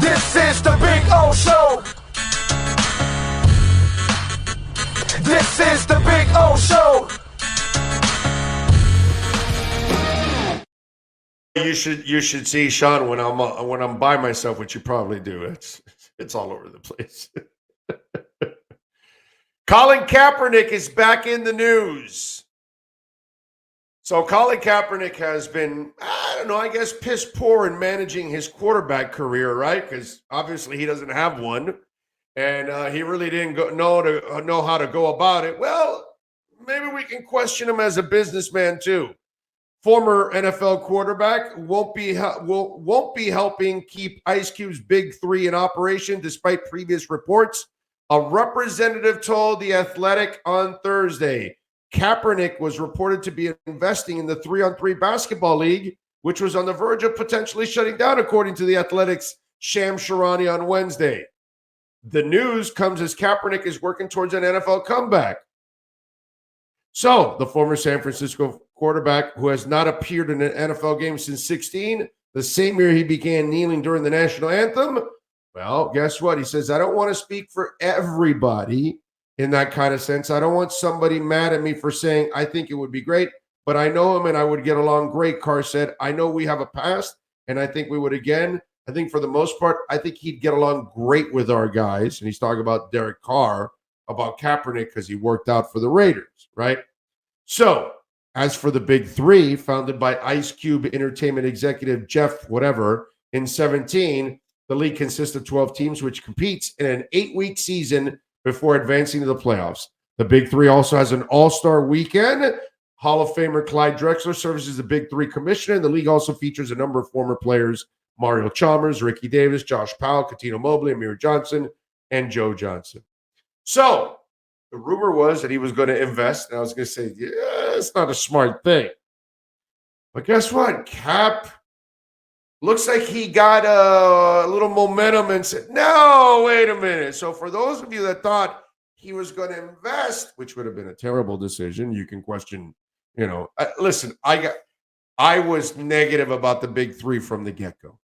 This is the Big O Show. This is the Big O Show. You should see Sean when I'm by myself, which you probably do. It's all over the place. Colin Kaepernick is back in the news. So Colin Kaepernick has been, I guess piss poor in managing his quarterback career, right? Because obviously he doesn't have one, and he really didn't know how to go about it. Well, maybe we can question him as a businessman too. Former NFL quarterback won't be helping keep Ice Cube's Big Three in operation, despite previous reports. A representative told The Athletic on Thursday Kaepernick was reported to be investing in the 3-on-3 basketball league, which was on the verge of potentially shutting down, according to The Athletic's Cham on Wednesday. The news comes as Kaepernick is working towards an NFL comeback. So, the former San Francisco quarterback, who has not appeared in an NFL game since 2016, the same year he began kneeling during the national anthem, well, guess what? He says, I don't want to speak for everybody in that kind of sense. I don't want somebody mad at me for saying I think it would be great, but I know him and I would get along great, Carr said. I know we have a past, and I think we would again. I think for the most part, I think he'd get along great with our guys. And he's talking about Derek Carr, about Kaepernick, because he worked out for the Raiders, right? So, as for the Big Three, founded by Ice Cube entertainment executive Jeff whatever in 2017, the league consists of 12 teams, which competes in an 8-week season before advancing to the playoffs. The Big Three also has an all-star weekend. Hall of Famer Clyde Drexler serves as the Big Three commissioner, and the league also features a number of former players: Mario Chalmers, Ricky Davis, Josh Powell, Katino Mobley, Amir Johnson, and Joe Johnson. So, the rumor was that he was going to invest, and I was going to say, yeah, it's not a smart thing. But guess what? Cap looks like he got a little momentum and said, no, wait a minute. So for those of you that thought he was going to invest, which would have been a terrible decision, you can question, listen, I was negative about the Big Three from the get-go.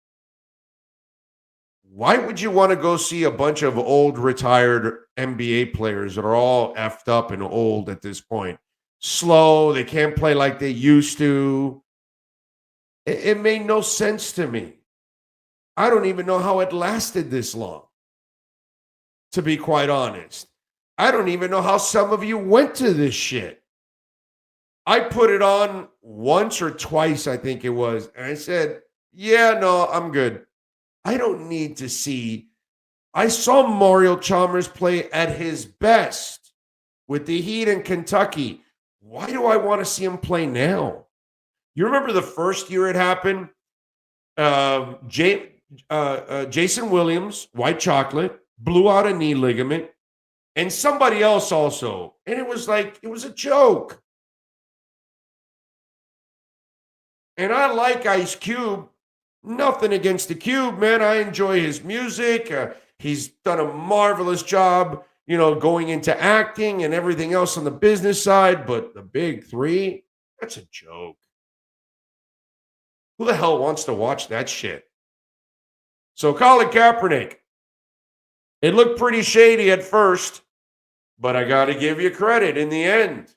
Why would you want to go see a bunch of old retired NBA players that are all effed up and old at this point? Slow, they can't play like they used to. It made no sense to me. I don't even know how it lasted this long, to be quite honest. I don't even know how some of you went to this shit. I put it on once or twice, I think it was, and I said, yeah, no, I'm good. I don't need to see. I saw Mario Chalmers play at his best with the Heat in Kentucky. Why do I want to see him play now? You remember the first year it happened? Jason Williams, white chocolate, blew out a knee ligament, and somebody else also. And it was a joke. And I like Ice Cube. Nothing against the Cube, man. I enjoy his music. He's done a marvelous job, going into acting and everything else on the business side. But the Big Three, that's a joke. Who the hell wants to watch that shit? So Colin Kaepernick, it looked pretty shady at first, but I got to give you credit in the end.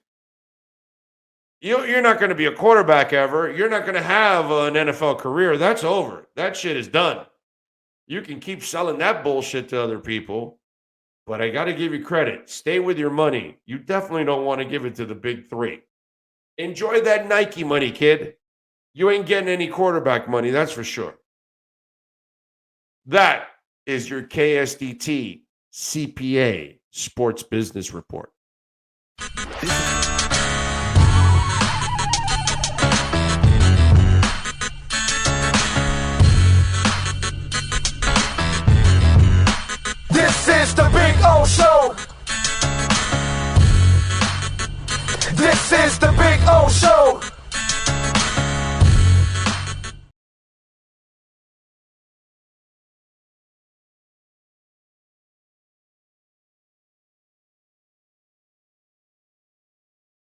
You're not going to be a quarterback ever. You're not going to have an NFL career. That's over. That shit is done. You can keep selling that bullshit to other people, but I got to give you credit. Stay with your money. You definitely don't want to give it to the Big Three. Enjoy that Nike money, kid. You ain't getting any quarterback money, that's for sure. That is your KSDT CPA Sports Business Report. This is